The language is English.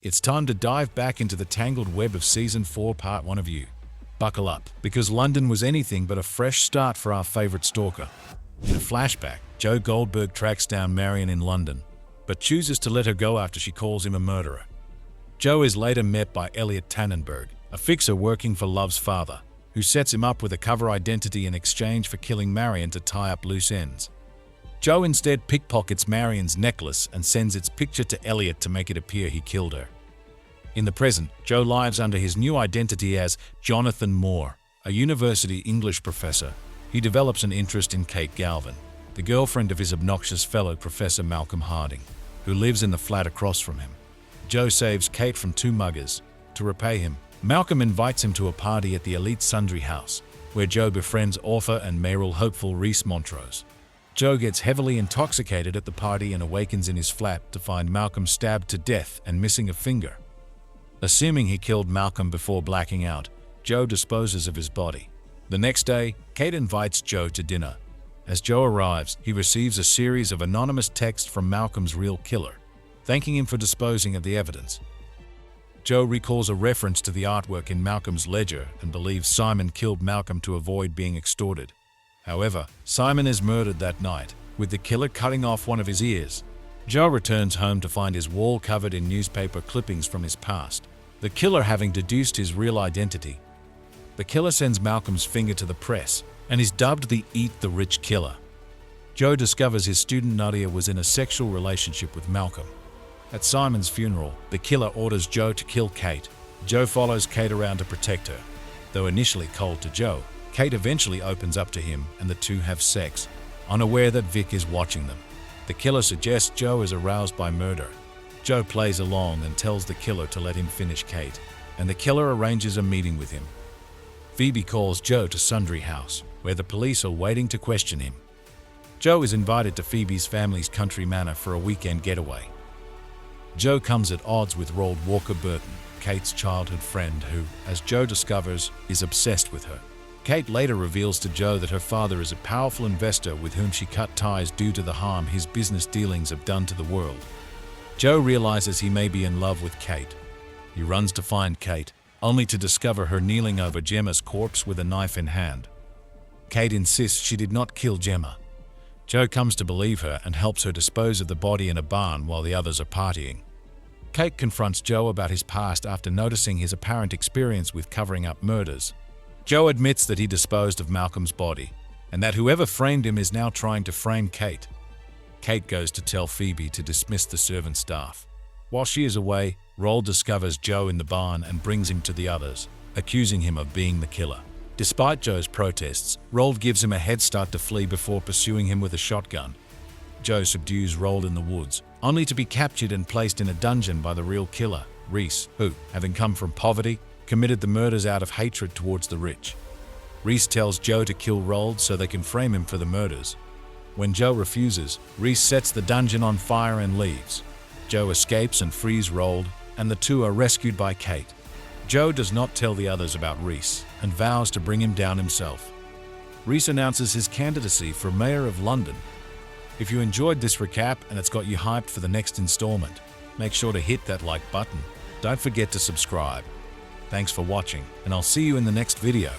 It's time to dive back into the tangled web of Season 4 Part 1 of You. Buckle up, because London was anything but a fresh start for our favorite stalker. In a flashback, Joe Goldberg tracks down Marion in London, but chooses to let her go after she calls him a murderer. Joe is later met by Elliot Tannenberg, a fixer working for Love's father, who sets him up with a cover identity in exchange for killing Marion to tie up loose ends. Joe instead pickpockets Marion's necklace and sends its picture to Elliot to make it appear he killed her. In the present, Joe lives under his new identity as Jonathan Moore, a university English professor. He develops an interest in Kate Galvin, the girlfriend of his obnoxious fellow Professor Malcolm Harding, who lives in the flat across from him. Joe saves Kate from two muggers. To repay him, Malcolm invites him to a party at the elite Sundry House, where Joe befriends author and mayoral hopeful Reese Montrose. Joe gets heavily intoxicated at the party and awakens in his flat to find Malcolm stabbed to death and missing a finger. Assuming he killed Malcolm before blacking out, Joe disposes of his body. The next day, Kate invites Joe to dinner. As Joe arrives, he receives a series of anonymous texts from Malcolm's real killer, thanking him for disposing of the evidence. Joe recalls a reference to the artwork in Malcolm's ledger and believes Simon killed Malcolm to avoid being extorted. However, Simon is murdered that night, with the killer cutting off one of his ears. Joe returns home to find his wall covered in newspaper clippings from his past, the killer having deduced his real identity. The killer sends Malcolm's finger to the press and is dubbed the Eat the Rich Killer. Joe discovers his student Nadia was in a sexual relationship with Malcolm. At Simon's funeral, the killer orders Joe to kill Kate. Joe follows Kate around to protect her. Though initially cold to Joe, Kate eventually opens up to him and the two have sex, unaware that Vic is watching them. The killer suggests Joe is aroused by murder. Joe plays along and tells the killer to let him finish Kate, and the killer arranges a meeting with him. Phoebe calls Joe to Sundry House, where the police are waiting to question him. Joe is invited to Phoebe's family's country manor for a weekend getaway. Joe comes at odds with Roald Walker Burton, Kate's childhood friend who, as Joe discovers, is obsessed with her. Kate later reveals to Joe that her father is a powerful investor with whom she cut ties due to the harm his business dealings have done to the world. Joe realizes he may be in love with Kate. He runs to find Kate, only to discover her kneeling over Gemma's corpse with a knife in hand. Kate insists she did not kill Gemma. Joe comes to believe her and helps her dispose of the body in a barn while the others are partying. Kate confronts Joe about his past after noticing his apparent experience with covering up murders. Joe admits that he disposed of Malcolm's body, and that whoever framed him is now trying to frame Kate. Kate goes to tell Phoebe to dismiss the servant staff. While she is away, Roald discovers Joe in the barn and brings him to the others, accusing him of being the killer. Despite Joe's protests, Roald gives him a head start to flee before pursuing him with a shotgun. Joe subdues Roald in the woods, only to be captured and placed in a dungeon by the real killer, Reese, who, having come from poverty, committed the murders out of hatred towards the rich. Reese tells Joe to kill Roald so they can frame him for the murders. When Joe refuses, Reese sets the dungeon on fire and leaves. Joe escapes and frees Roald, and the two are rescued by Kate. Joe does not tell the others about Reese and vows to bring him down himself. Reese announces his candidacy for Mayor of London. If you enjoyed this recap and it's got you hyped for the next installment, make sure to hit that like button. Don't forget to subscribe. Thanks for watching, and I'll see you in the next video.